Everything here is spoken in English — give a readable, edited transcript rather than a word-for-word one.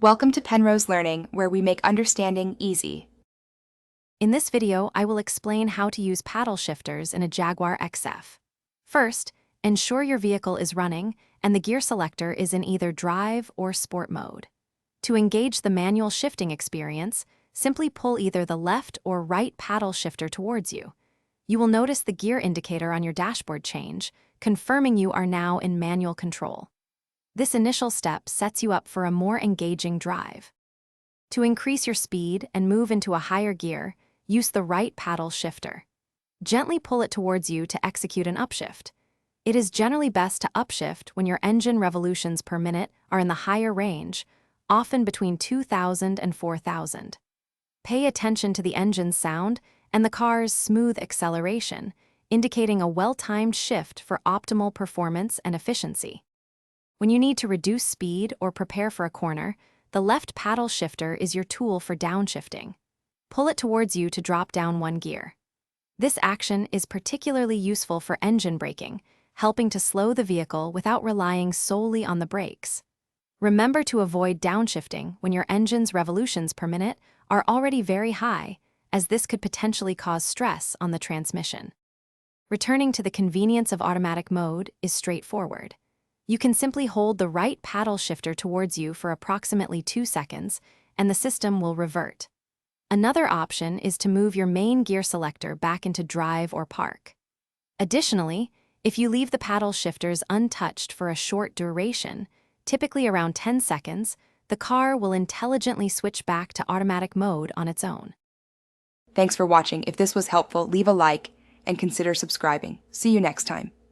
Welcome to Penrose Learning, where we make understanding easy. In this video, I will explain how to use paddle shifters in a Jaguar XF. First, ensure your vehicle is running and the gear selector is in either drive or sport mode. To engage the manual shifting experience, simply pull either the left or right paddle shifter towards you. You will notice the gear indicator on your dashboard change, confirming you are now in manual control. This initial step sets you up for a more engaging drive. To increase your speed and move into a higher gear, use the right paddle shifter. Gently pull it towards you to execute an upshift. It is generally best to upshift when your engine revolutions per minute are in the higher range, often between 2,000 and 4,000. Pay attention to the engine's sound and the car's smooth acceleration, indicating a well-timed shift for optimal performance and efficiency. When you need to reduce speed or prepare for a corner, the left paddle shifter is your tool for downshifting. Pull it towards you to drop down one gear. This action is particularly useful for engine braking, helping to slow the vehicle without relying solely on the brakes. Remember to avoid downshifting when your engine's revolutions per minute are already very high, as this could potentially cause stress on the transmission. Returning to the convenience of automatic mode is straightforward. You can simply hold the right paddle shifter towards you for approximately 2 seconds, and the system will revert. Another option is to move your main gear selector back into drive or park. Additionally, if you leave the paddle shifters untouched for a short duration, typically around 10 seconds, the car will intelligently switch back to automatic mode on its own. Thanks for watching. If this was helpful, leave a like and consider subscribing. See you next time.